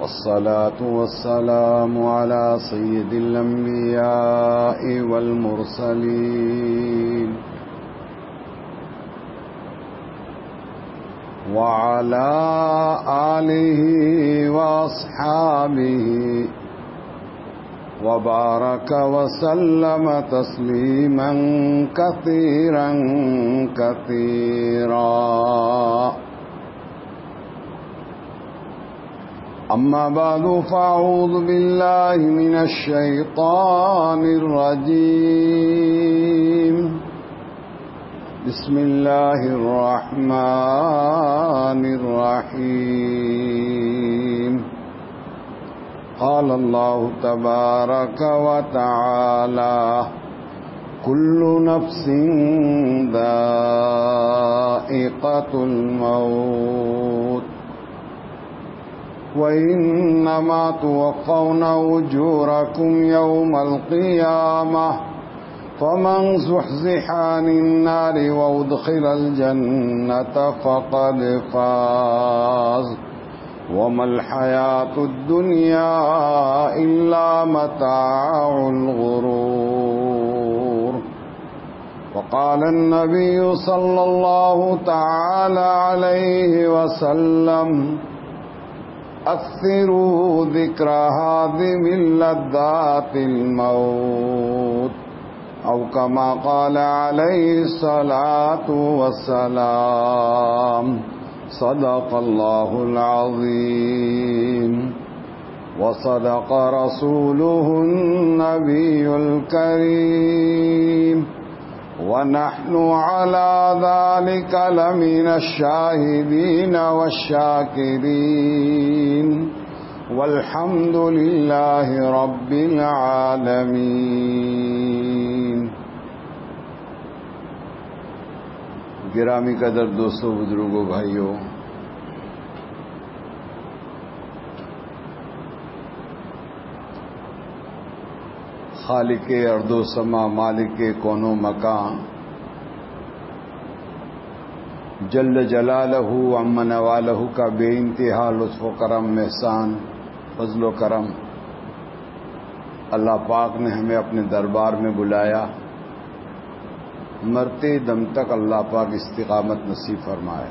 والصلاة والسلام على سيد الأنبياء والمرسلين وعلى آله وأصحابه وبارك وسلم تسليما كثيرا كثيرا. أما بعد فأعوذ بالله من الشيطان الرجيم. بسم الله الرحمن الرحيم. قال الله تبارك وتعالى: كل نفس ذائقة الموت وإنما توفون أجوركم يوم القيامة فمن زحزح عن النار وأدخل الجنة فقد فاز وما الحياة الدنيا إلا متاع الغرور. وقال النبي صلى الله تعالى عليه وسلم: أكثروا ذكر هادم لذات الموت، أو كما قال عليه الصلاة والسلام. صدق الله العظيم وصدق رسوله النبي الكريم ونحن على ذلك لمن الشاهدين والشاكرين والحمد لله رب العالمين. گرامی قدر دوستوں، بزرگوں، بھائیوں، خالق ارض و سما، مالک کون و مکان، جل جلالہ عم نوالہ کا بے انتہا لطف و کرم، احسان، فضل و کرم، اللہ پاک نے ہمیں اپنے دربار میں بلایا. مرتے دم تک اللہ پاک استقامت نصیب فرمائے.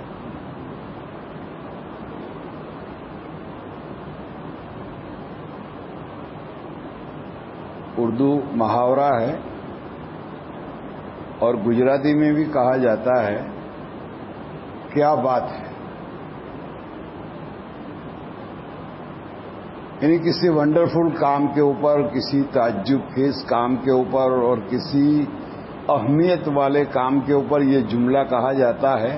اردو محاورہ ہے اور گجراتی میں بھی کہا جاتا ہے: کیا بات ہے. یعنی کسی ونڈرفل کام کے اوپر، کسی تعجب خیز کام کے اوپر اور کسی اہمیت والے کام کے اوپر یہ جملہ کہا جاتا ہے: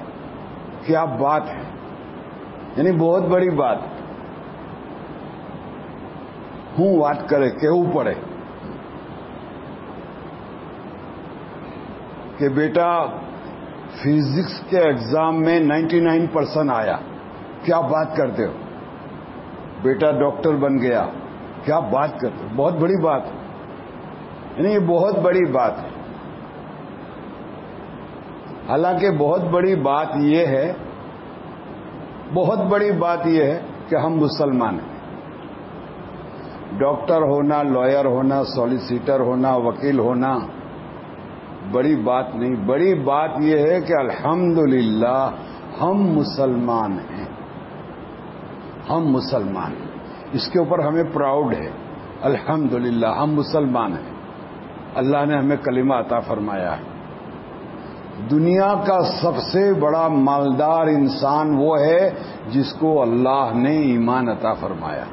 کیا بات ہے. یعنی بہت بڑی بات. ہوں بات کرے کہوں پڑے کہ بیٹا فزکس کے ایگزام میں 99% آیا. کیا بات کرتے ہو. بیٹا ڈاکٹر بن گیا. کیا بات کرتے ہو. بہت بڑی بات. یعنی یہ بہت بڑی بات ہے. حالانکہ بہت بڑی بات یہ ہے، بہت بڑی بات یہ ہے کہ ہم مسلمان ہیں. ڈاکٹر ہونا، لائر ہونا، سالیسیٹر ہونا، وکیل ہونا بڑی بات نہیں. بڑی بات یہ ہے کہ الحمدللہ ہم مسلمان ہیں. ہم مسلمان ہیں. اس کے اوپر ہمیں پراؤڈ ہے. الحمدللہ ہم مسلمان ہیں. اللہ نے ہمیں کلمہ عطا فرمایا ہے. دنیا کا سب سے بڑا مالدار انسان وہ ہے جس کو اللہ نے ایمان عطا فرمایا،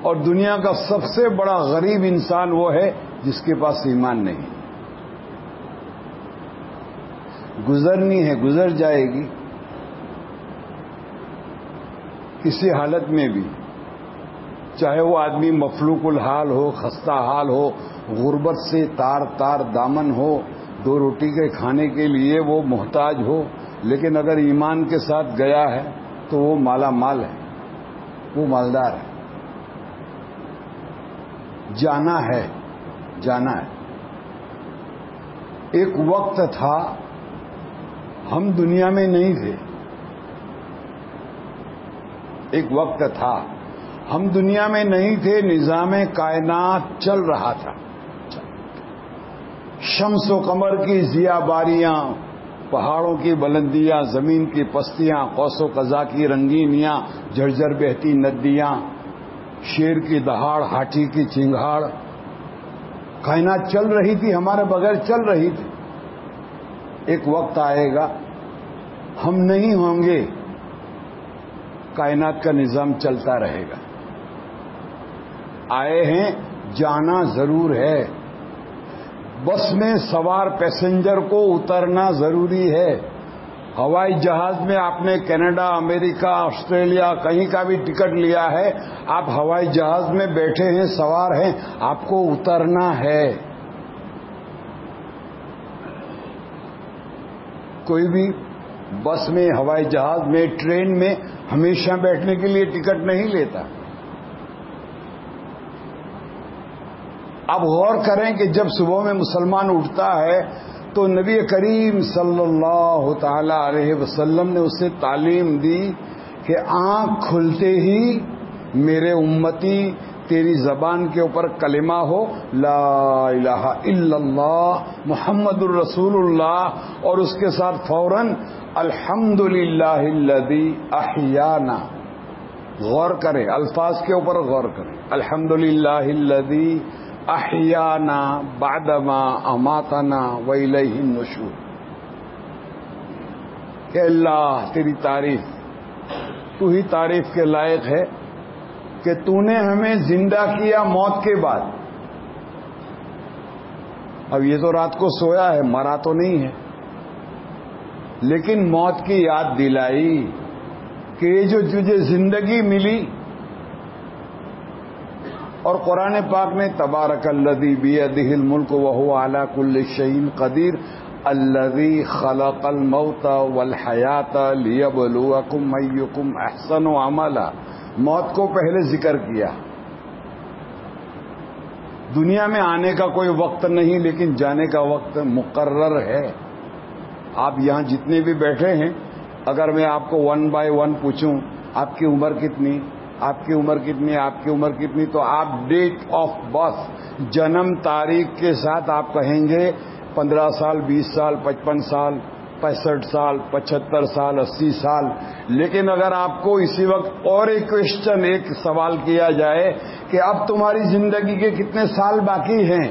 اور دنیا کا سب سے بڑا غریب انسان وہ ہے جس کے پاس ایمان نہیں. گزرنی ہے، گزر جائے گی. کسی حالت میں بھی، چاہے وہ آدمی مفلوق الحال ہو، خستہ حال ہو، غربت سے تار تار دامن ہو، 2 روٹی کے کھانے کے لیے وہ محتاج ہو، لیکن اگر ایمان کے ساتھ گیا ہے تو وہ مالا مال ہے، وہ مالدار ہے. جانا ہے. ایک وقت تھا ہم دنیا میں نہیں تھے. ایک وقت تھا ہم دنیا میں نہیں تھے، نظام کائنات چل رہا تھا. شمس و قمر کی ضیاء باریاں، پہاڑوں کی بلندیاں، زمین کی پستیاں، قوس و قزح کی رنگینیاں، جھرجھر بہتی ندیاں، شیر کی دہاڑ، ہاتھی کی چنگھاڑ، کائنات چل رہی تھی، ہمارے بغیر چل رہی تھی. ایک وقت آئے گا ہم نہیں ہوں گے، کائنات کا نظام چلتا رہے گا. آئے ہیں، جانا ضرور ہے. بس میں سوار پیسنجر کو اترنا ضروری ہے. ہوائی جہاز میں آپ نے کینیڈا، امریکہ، آسٹریلیا کہیں کا بھی ٹکٹ لیا ہے، آپ ہوائی جہاز میں بیٹھے ہیں، سوار ہیں، آپ کو اترنا ہے. کوئی بھی بس میں، ہوائی جہاز میں، ٹرین میں ہمیشہ بیٹھنے کے لیے ٹکٹ نہیں لیتا. اب غور کریں کہ جب صبح میں مسلمان اٹھتا ہے تو نبی کریم صلی اللہ تعالی علیہ وسلم نے اسے تعلیم دی کہ آنکھ کھلتے ہی میرے امتی تیری زبان کے اوپر کلمہ ہو لا الہ الا اللہ محمد الرسول اللہ، اور اس کے ساتھ فوراً الحمدللہ الذی احیانا. غور کریں، الفاظ کے اوپر غور کریں. الحمدللہ الذی احیانا بعدما اماتنا والیہ النشور. کہ اللہ تیری تعریف، تو ہی تعریف کے لائق ہے کہ تو نے ہمیں زندہ کیا موت کے بعد. اب یہ تو رات کو سویا ہے، مرا تو نہیں ہے، لیکن موت کی یاد دلائی کہ یہ جو تجھے زندگی ملی. اور قرآن پاک نے تبارک الذی بیدہ الملک وہو علی کل شیء قدیر الذی خلق الموت والحیات لیبلوکم ایکم احسن عملا. موت کو پہلے ذکر کیا. دنیا میں آنے کا کوئی وقت نہیں، لیکن جانے کا وقت مقرر ہے. آپ یہاں جتنے بھی بیٹھے ہیں، اگر میں آپ کو 1 بائی 1 پوچھوں آپ کی عمر کتنی، آپ کی عمر کتنی، آپ کی عمر کتنی، تو آپ ڈیٹ آف برتھ، جنم تاریخ کے ساتھ آپ کہیں گے 15 سال، 20 سال، 55 سال، 65 سال، 75 سال، 80 سال. لیکن اگر آپ کو اسی وقت اور ایک سوال کیا جائے کہ اب تمہاری زندگی کے کتنے سال باقی ہیں،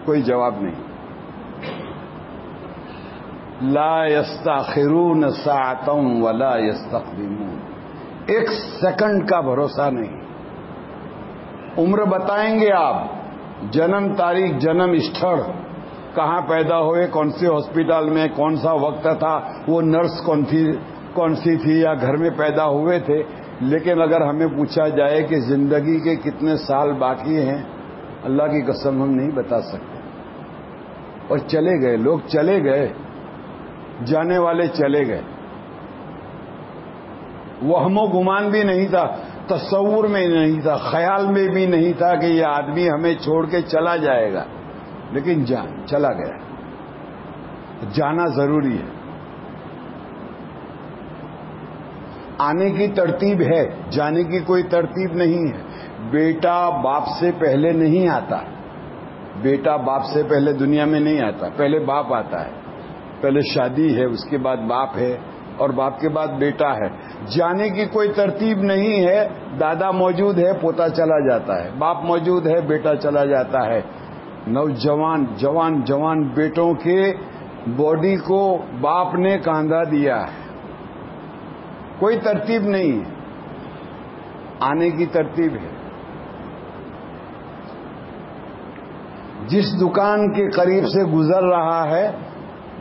کوئی جواب نہیں. لا یستاخرون ساعۃ ولا یستقدمون. ایک سیکنڈ کا بھروسہ نہیں. عمر بتائیں گے آپ، جنم تاریخ، جنم استھڑ، کہاں پیدا ہوئے، کون سے ہاسپٹل میں، کون سا وقت تھا، وہ نرس کون سی تھی، یا گھر میں پیدا ہوئے تھے. لیکن اگر ہمیں پوچھا جائے کہ زندگی کے کتنے سال باقی ہیں، اللہ کی قسم ہم نہیں بتا سکتے. اور چلے گئے لوگ، چلے گئے، جانے والے چلے گئے. وہم و گمان بھی نہیں تھا، تصور میں نہیں تھا، خیال میں بھی نہیں تھا کہ یہ آدمی ہمیں چھوڑ کے چلا جائے گا. لیکن چلا گیا. جانا ضروری ہے. آنے کی ترتیب ہے، جانے کی کوئی ترتیب نہیں ہے. بیٹا باپ سے پہلے نہیں آتا. بیٹا باپ سے پہلے دنیا میں نہیں آتا. پہلے باپ آتا ہے، پہلے شادی ہے، اس کے بعد باپ ہے، اور باپ کے بعد بیٹا ہے. جانے کی کوئی ترتیب نہیں ہے. دادا موجود ہے، پوتا چلا جاتا ہے، باپ موجود ہے، بیٹا چلا جاتا ہے. جوان بیٹوں کے باڈی کو باپ نے کاندھا دیا ہے. کوئی ترتیب نہیں ہے. آنے کی ترتیب ہے. جس دکان کے قریب سے گزر رہا ہے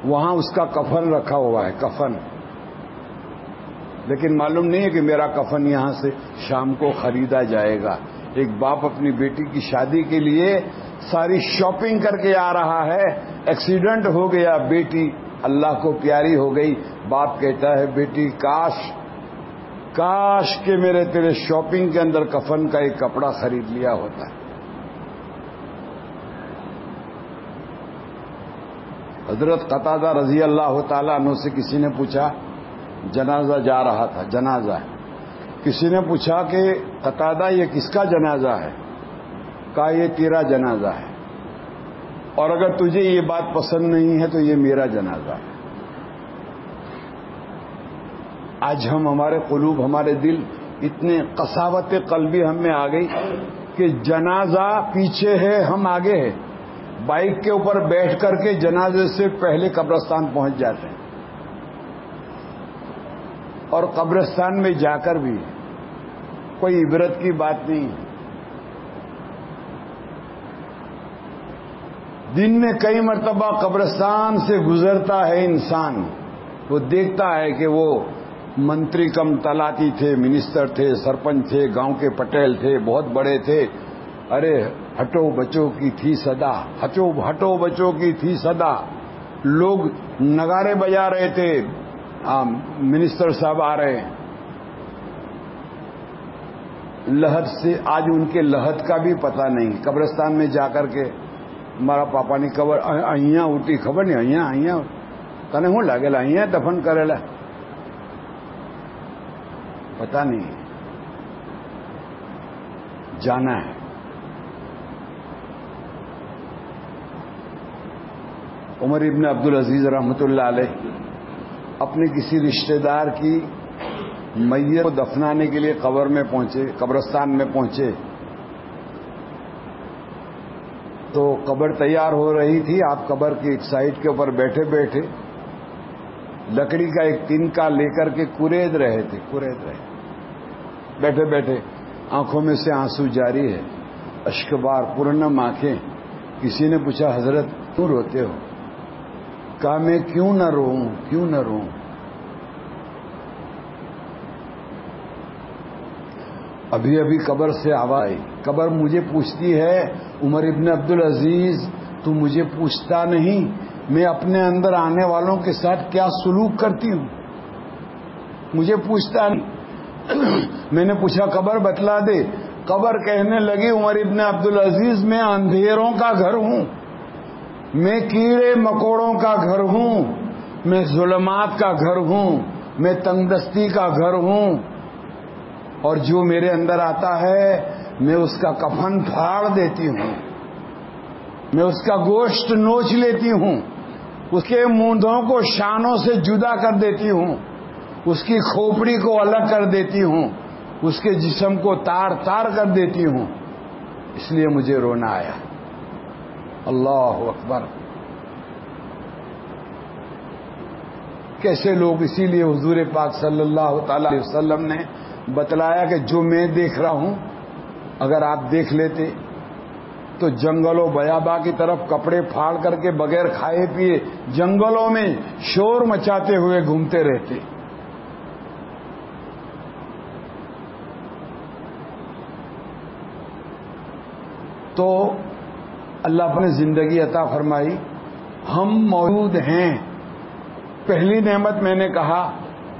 وہاں اس کا کفن رکھا ہوا ہے، کفن. لیکن معلوم نہیں ہے کہ میرا کفن یہاں سے شام کو خریدا جائے گا. ایک باپ اپنی بیٹی کی شادی کے لیے ساری شاپنگ کر کے آ رہا ہے، ایکسیڈنٹ ہو گیا، بیٹی اللہ کو پیاری ہو گئی. باپ کہتا ہے بیٹی کاش کہ میرے تیرے شاپنگ کے اندر کفن کا ایک کپڑا خرید لیا ہوتا ہے. حضرت قتادہ رضی اللہ تعالیٰ عنہ سے کسی نے پوچھا، جنازہ جا رہا تھا، جنازہ ہے، کسی نے پوچھا کہ قتادہ یہ کس کا جنازہ ہے؟ کہا یہ تیرا جنازہ ہے، اور اگر تجھے یہ بات پسند نہیں ہے تو یہ میرا جنازہ ہے۔ آج ہمارے قلوب، ہمارے دل اتنے قساوت قلبی ہم میں آ گئی کہ جنازہ پیچھے ہے، ہم آگے ہیں، بائک کے اوپر بیٹھ کر کے جنازے سے پہلے قبرستان پہنچ جاتے ہیں، اور قبرستان میں جا کر بھی کوئی عبرت کی بات نہیں۔ دن میں کئی مرتبہ قبرستان سے گزرتا ہے انسان، وہ دیکھتا ہے کہ وہ منتری کم طلاتی تھے، منسٹر تھے، سرپنچ تھے، گاؤں کے پٹیل تھے، بہت بڑے تھے، ارے ہٹو بچوں کی تھی صدا، ہٹو بچوں کی تھی صدا، لوگ نگارے بجا رہے تھے، منسٹر صاحب آ رہے ہیں، لحد سے آج ان کے لحد کا بھی پتہ نہیں۔ قبرستان میں جا کر کے ہمارا پاپا نے قبر અહીંયા ઉઠી ખબર નહીં، અહીંયા તને શું લાગેલા અહીંયા દફન કરેલા پتہ نہیں، جانا ہے۔ عمر ابن عبدالعزیز رحمۃ اللہ علیہ اپنے کسی رشتہ دار کی میت کو دفنانے کے لیے قبر میں پہنچے، قبرستان میں پہنچے تو قبر تیار ہو رہی تھی، آپ قبر کی ایک سائڈ کے اوپر بیٹھے بیٹھے لکڑی کا ایک تنکا لے کر کے کورید رہے تھے، بیٹھے بیٹھے آنکھوں میں سے آنسو جاری ہے، اشکبار پورنم آنکھیں۔ کسی نے پوچھا حضرت کیوں روتے ہو؟ کہا میں کیوں نہ روؤں۔ ابھی قبر سے آواز آئی، قبر مجھے پوچھتی ہے عمر ابن عبدالعزیز تو مجھے پوچھتا نہیں میں اپنے اندر آنے والوں کے ساتھ کیا سلوک کرتی ہوں، مجھے پوچھتا نہیں۔ میں نے پوچھا قبر بتلا دے، قبر کہنے لگی عمر ابن عبدالعزیز میں اندھیروں کا گھر ہوں، میں کیڑے مکوڑوں کا گھر ہوں، میں ظلمات کا گھر ہوں، میں تنگ دستی کا گھر ہوں، اور جو میرے اندر آتا ہے میں اس کا کفن پھاڑ دیتی ہوں، میں اس کا گوشت نوچ لیتی ہوں، اس کے موندھوں کو شانوں سے جدا کر دیتی ہوں، اس کی کھوپڑی کو الگ کر دیتی ہوں، اس کے جسم کو تار تار کر دیتی ہوں، اس لیے مجھے رونا آیا۔ اللہ اکبر۔ کیسے لوگ، اسی لیے حضور پاک صلی اللہ تعالی علیہ وسلم نے بتلایا کہ جو میں دیکھ رہا ہوں اگر آپ دیکھ لیتے تو جنگلوں بیابا کی طرف کپڑے پھاڑ کر کے بغیر کھائے پیے جنگلوں میں شور مچاتے ہوئے گھومتے رہتے۔ تو اللہ اپنے زندگی عطا فرمائی، ہم موجود ہیں۔ پہلی نعمت میں نے کہا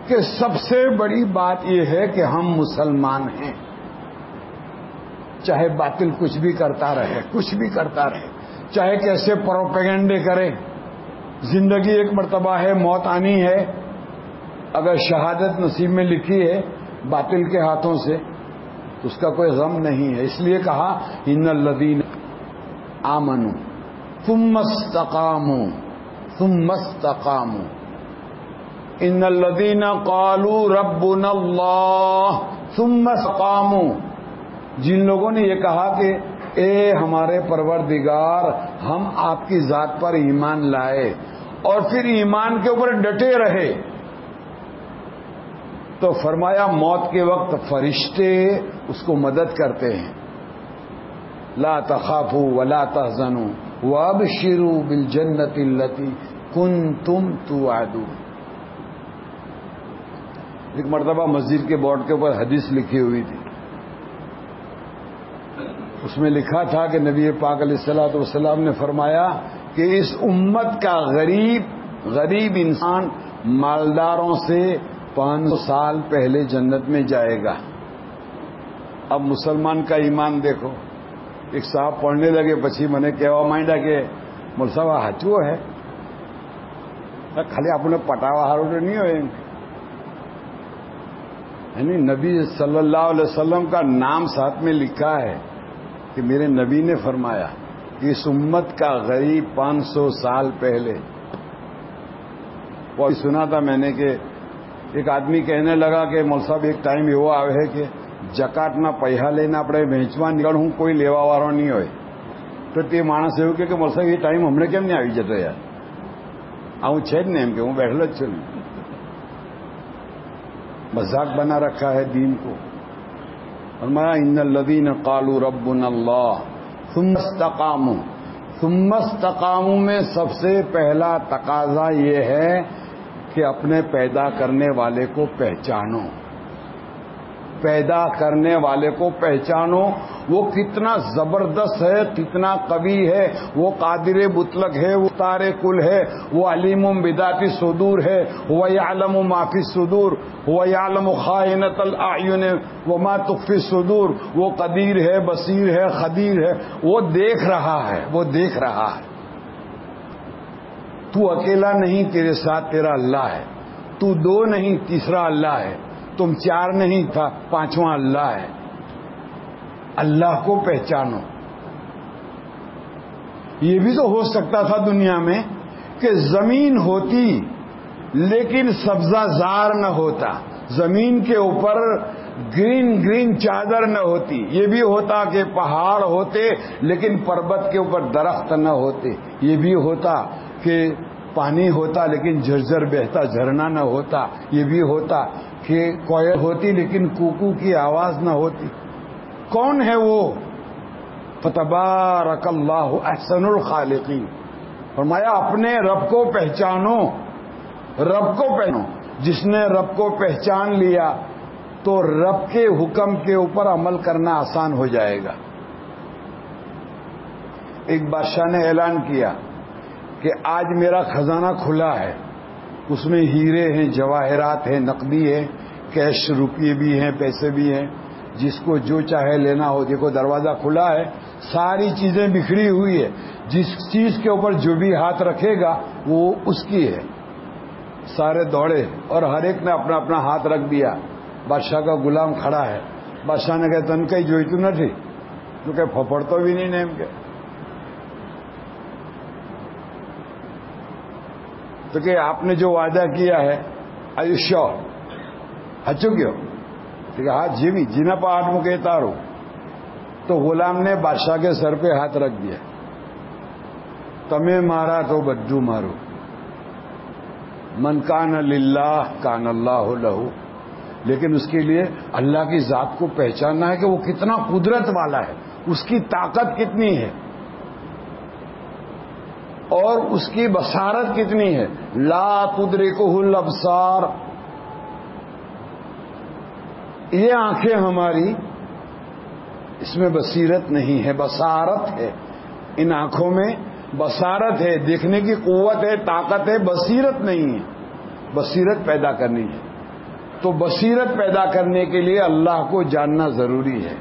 کہ سب سے بڑی بات یہ ہے کہ ہم مسلمان ہیں، چاہے باطل کچھ بھی کرتا رہے، چاہے کیسے پروپیگنڈے کرے، زندگی ایک مرتبہ ہے، موت آنی ہے، اگر شہادت نصیب میں لکھی ہے باطل کے ہاتھوں سے تو اس کا کوئی غم نہیں ہے۔ اس لیے کہا ان الذین آمنوا ثم استقاموا ان الذین قالوا ربنا اللہ ثم استقاموا، جن لوگوں نے یہ کہا کہ اے ہمارے پروردگار ہم آپ کی ذات پر ایمان لائے اور پھر ایمان کے اوپر ڈٹے رہے، تو فرمایا موت کے وقت فرشتے اس کو مدد کرتے ہیں، لا تخافوا ولا تحزنوا وابشروا بالجنة التي كنتم توعدون۔ ایک مرتبہ مسجد کے بورڈ کے اوپر حدیث لکھی ہوئی تھی، اس میں لکھا تھا کہ نبی پاک علیہ الصلوۃ والسلام نے فرمایا کہ اس امت کا غریب انسان مالداروں سے 500 سال پہلے جنت میں جائے گا۔ اب مسلمان کا ایمان دیکھو۔ ایک صاحب پڑھنے لگے، پچھی میں نے کہوا مانڈا کہ مول صاحب ہچو ہے ખાલી આપણને પટાવા હારું તો નહીં હોય. یعنی نبی صلی اللہ علیہ وسلم کا نام ساتھ میں لکھا ہے کہ میرے نبی نے فرمایا کہ اس امت کا غریب 500 سال پہلے. وہ سنا تھا میں نے کہ ایک آدمی کہنے لگا کہ مول صاحب ایک ٹائم એવો આવે છે કે જકાતના પૈસા લઈને આપણે વેચવા નીકળું કોઈ લેવાવાળો નહીં હોય. તો તે માણસ એવું કે મોલ સાહેબ એ ટાઈમ હમણાં કેમ નહીં આવી જતો યાર. આવું છે જ ને એમ કે હું બેઠેલો જ છું ને. مذاق بنا رکھا ہے دین کو. فرمایا ان الذین قالوا ربنا اللہ ثم استقاموا. ثم استقاموا میں سب سے پہلا تقاضا یہ ہے کہ اپنے پیدا کرنے والے کو پہچانو. پیدا کرنے والے کو پہچانو. وہ کتنا زبردست ہے, کتنا قوی ہے. وہ قادر مطلق ہے, وہ تار کل ہے, وہ علیم بذات الصدور ہے. وہ یعلم ما فی الصدور, وہ یعلم خائنۃ الاعین وما تخفی الصدور. وہ قدیر ہے, بصیر ہے, خبیر ہے. وہ دیکھ رہا ہے, وہ دیکھ رہا ہے. تو اکیلا نہیں, تیرے ساتھ تیرا اللہ ہے. تو دو نہیں, تیسرا اللہ ہے. تم چار نہیں تھا, پانچواں اللہ ہے. اللہ کو پہچانو. یہ بھی تو ہو سکتا تھا دنیا میں کہ زمین ہوتی لیکن سبزہ زار نہ ہوتا, زمین کے اوپر گرین گرین چادر نہ ہوتی. یہ بھی ہوتا کہ پہاڑ ہوتے لیکن پربت کے اوپر درخت نہ ہوتے. یہ بھی ہوتا کہ پانی ہوتا لیکن جھرجھر بہتا جھرنا نہ ہوتا. یہ بھی ہوتا کہ کوئل ہوتی لیکن کوکو کی آواز نہ ہوتی. کون ہے وہ؟ فتبارک اللہ احسن الخالقین. فرمایا اپنے رب کو پہچانو. رب کو پہچانو. جس نے رب کو پہچان لیا تو رب کے حکم کے اوپر عمل کرنا آسان ہو جائے گا. ایک بادشاہ نے اعلان کیا کہ آج میرا خزانہ کھلا ہے. اس میں ہیرے ہیں, جواہرات ہیں, نقدی ہے, کیش روپیے بھی ہیں, پیسے بھی ہیں. جس کو جو چاہے لینا ہو. دیکھو دروازہ کھلا ہے, ساری چیزیں بکھری ہوئی ہے. جس چیز کے اوپر جو بھی ہاتھ رکھے گا وہ اس کی ہے. سارے دوڑے اور ہر ایک نے اپنا اپنا ہاتھ رکھ دیا. بادشاہ کا غلام کھڑا ہے. بادشاہ نے کہا تن کئی જોઈતું નથી. تو کہ ફફડતો بھی نہیں ને એમ કે. تو کہ آپ نے جو وعدہ کیا ہے are you sure? ہچو کیوں کہ ہاتھ جیوی جینا پا ہاتھ میں کہتا رو. تو غلام نے بادشاہ کے سر پہ ہاتھ رکھ دیا. تمہیں مارا تو بدو مارو. من کان للہ کان اللہ لہو. لیکن اس کے لیے اللہ کی ذات کو پہچاننا ہے کہ وہ کتنا قدرت والا ہے, اس کی طاقت کتنی ہے اور اس کی بصارت کتنی ہے. لا تدرکہ الابصار. یہ آنکھیں ہماری, اس میں بصیرت نہیں ہے, بصارت ہے. ان آنکھوں میں بصارت ہے, دیکھنے کی قوت ہے, طاقت ہے, بصیرت نہیں ہے. بصیرت پیدا کرنی ہے. تو بصیرت پیدا کرنے کے لیے اللہ کو جاننا ضروری ہے.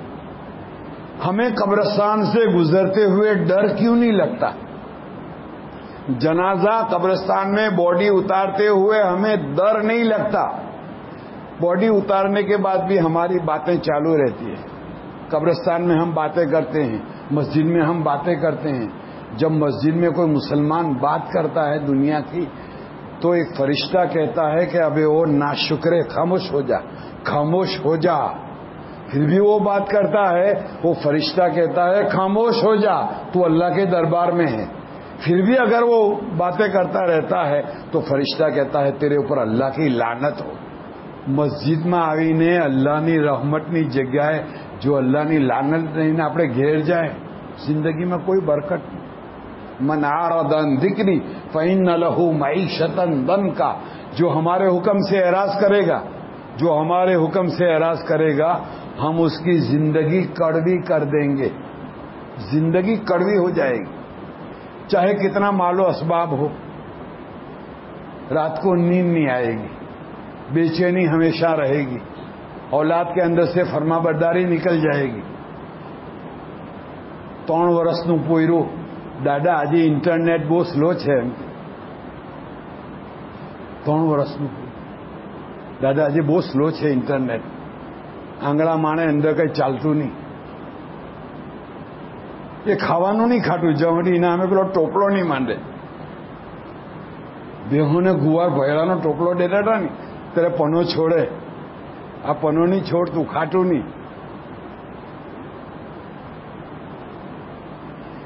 ہمیں قبرستان سے گزرتے ہوئے ڈر کیوں نہیں لگتا؟ جنازہ قبرستان میں باڈی اتارتے ہوئے ہمیں ڈر نہیں لگتا. باڈی اتارنے کے بعد بھی ہماری باتیں چالو رہتی ہیں. قبرستان میں ہم باتیں کرتے ہیں, مسجد میں ہم باتیں کرتے ہیں. جب مسجد میں کوئی مسلمان بات کرتا ہے دنیا کی تو ایک فرشتہ کہتا ہے کہ ابے وہ ناشکرے, خاموش ہو جا, خاموش ہو جا. پھر بھی وہ بات کرتا ہے, وہ فرشتہ کہتا ہے خاموش ہو جا, تو اللہ کے دربار میں ہے. پھر بھی اگر وہ باتیں کرتا رہتا ہے تو فرشتہ کہتا ہے تیرے اوپر اللہ کی لعنت ہو. مسجدમાં આવીને અલ્લાહની રહમતની જગ્યાએ જો અલ્લાહની લાનત લઈને આપણે ઘેર જાય, જિંદગીમાં કોઈ બરકત નહીં. من اعرض عن ذکری فإن له معیشۃ ضنکا. جو ہمارے حکم سے اعراض کرے گا, جو ہمارے حکم سے اعراض کرے گا, ہم اس کی زندگی کڑوی کر دیں گے. زندگی کڑوی ہو جائے گی. چاہے کتنا مال و اسباب ہو, رات کو نیند نہیں آئے گی, بے چینی ہمیشہ رہے گی, اولاد کے اندر سے فرما برداری نکل جائے گی. 3 વર્ષનું પોયરું દાદા આજે ઇન્ટરનેટ બહુ સ્લો છે. 3 વર્ષનું. દાદા આજે બહુ સ્લો છે ઇન્ટરનેટ, આંગળા માણે અંદર કંઈ ચાલતું નહીં. એ ખાવાનું નહીં ખાતું, જમણી નામે પેલો ટોપલો નહીં માંડે. બેહોને ગુવાર ભયડાનો ટોપલો દેતા હતા ને ત્યારે પનો છોડે, આ પનો નહીં છોડતું, ખાટું નહીં.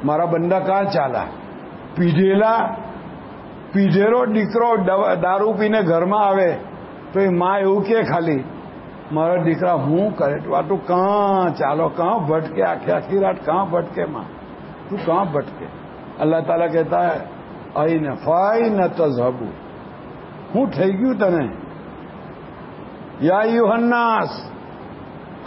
મારા બંદા કાં ચાલા? પીધેલો દીકરો દારૂ પીને ઘરમાં આવે તો એ માં એવું કે ખાલી મારા દીકરા હું કરે તું કાં ચાલો, કાં ભટકે, આખી રાત કાં ભટકે માં, તું કાં ભટકે? અલ્લાહ તાલા કહેતા હે આઈને ફાઈને તઝહબુ. હું થઈ ગયું તને? યા અય્યુહન્નાસ.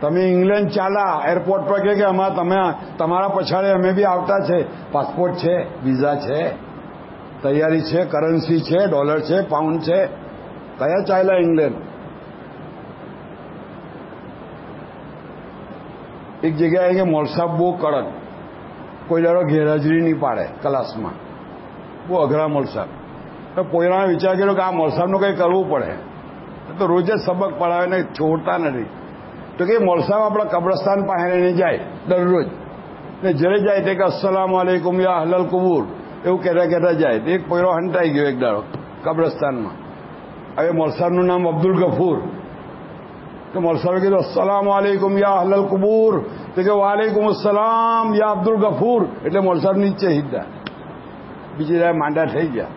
તમે ઇંગ્લેન્ડ ચાલા એરપોર્ટ પર કે અમારા તમે તમારા પછાડે અમે બી આવતા છે, પાસપોર્ટ છે, વિઝા છે, તૈયારી છે, કરન્સી છે, ડોલર છે, પાઉન્ડ છે, કયા ચાલ્યા ઇંગ્લેન્ડ? એક જગ્યાએ કે મોલ સાહેબ બહુ કડક, કોઈ દાડો ગેરહાજરી નહીં પાડે ક્લાસમાં, બહુ અઘરા મોલ સાહેબ. તો પોયરાએ વિચાર કર્યો કે આ મોલ સાહેબનું કંઈ કરવું પડે, તો રોજ જ સબક પડાવે ને છોડતા નથી. તો કે મોલ સાહેબ આપણા કબ્રસ્તાન પાસે રહીને જાય દરરોજ, ને જ્યારે જાય તે કે અસ્સલામુ અલૈકુમ યા અહલલ કુબૂર એવું કહેતા કહેતા જાય. તો એક પોયરો હંટાઈ ગયો એક દાડો કબ્રસ્તાનમાં. હવે મોલ સાહેબનું નામ અબ્દુલ ગફૂર. તો મોલ સાહેબે કીધું અસ્સલામુ અલૈકુમ યા અહલલ કુબૂર. તો કે વાલેકુમ અસ્સલામ યા અબ્દુલ ગફૂર. એટલે મોલ સાહેબ નીચે સીધા, બીજી રાય માંડા થઈ ગયા.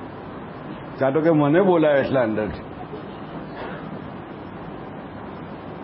કાં તો કે મને બોલાવે એટલા અંદરથી.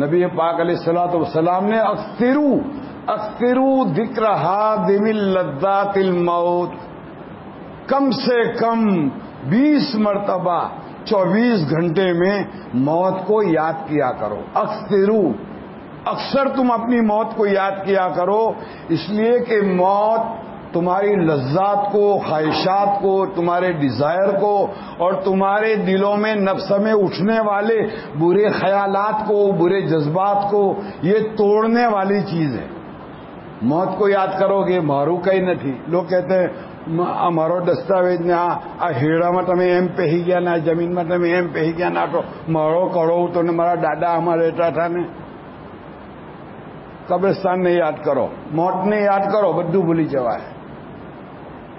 نبی پاک علیہ الصلوۃ والسلام نے اکثروا ذکر حادم لذات الموت، کم سے کم 20 مرتبہ 24 گھنٹے میں موت کو یاد کیا کرو. اکثر تم اپنی موت کو یاد کیا کرو، اس لیے کہ موت تمہاری لذات کو، خواہشات کو، تمہارے ڈیزائر کو اور تمہارے دلوں میں نفس میں اٹھنے والے برے خیالات کو، برے جذبات کو یہ توڑنے والی چیز ہے. موت کو یاد کرو گے مارو کئی نہ تھی. لوگ کہتے ہیں અમારો દસ્તાવેજ ને આ હેડામાં તમે એમ પહેરી ગયા ને આ જમીનમાં તમે એમ પહેરી ગયા ને તો મારો કરોવ તો ને મારા દાદા આમાં રહેતા હતા ને. કબ્રસ્તાનને યાદ કરો, મોતને યાદ કરો, બધું ભૂલી જવાય.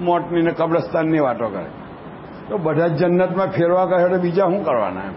મોતની ને કબ્રસ્તાનની વાતો કરે તો બધા જન્નતમાં ફેરવા કહે તો બીજા શું કરવાના એમ.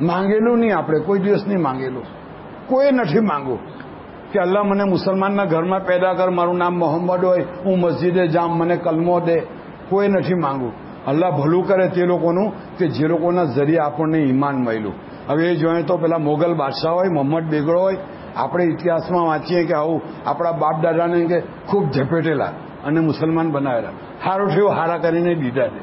માંગેલું નહીં, આપણે કોઈ દિવસ નહીં માંગેલું, કોઈ નથી માંગો કે અલ્લાહ મને મુસલમાનના ઘરમાં પેદા કર, મારું નામ મોહમ્મદ હોય, હું મસ્જિદે જામ, મને કલમો દે. કોઈ નથી માંગુ. અલ્લાહ ભલું કરે તે લોકોનું કે જે લોકોના જરિયે આપણને ઈમાન મળ્યું. હવે એ જોઈએ તો પેલા મોગલ બાદશાહ હોય, મોહમ્મદ બેગડો હોય, આપણે ઇતિહાસમાં વાંચીએ કે આવું આપણા બાપ દાદાને કે ખૂબ ઝપેટેલા અને મુસલમાન બનાવેલા. સારું થયું હારા કરીને દીધા છે.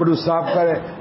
બધું સાફ કરે.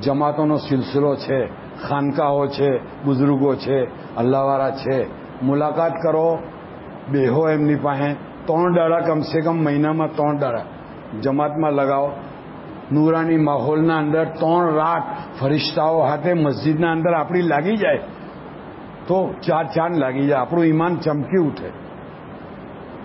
જમાતોનો સિલસિલો છે, ખાનકાઓ છે, બુઝુર્ગો છે, અલ્લાહવાળા છે. મુલાકાત કરો, બેહો એમની પાસે. 3 દાડા કમસે કમ મહિનામાં 3 દાડા જમાતમાં લગાવો. નૂરાની માહોલના અંદર 3 રાત ફરિશ્તાઓ હાથે મસ્જિદના અંદર આપણી લાગી જાય. તો 4 ચાંદ લાગી જાય, આપણું ઈમાન ચમકી ઉઠે.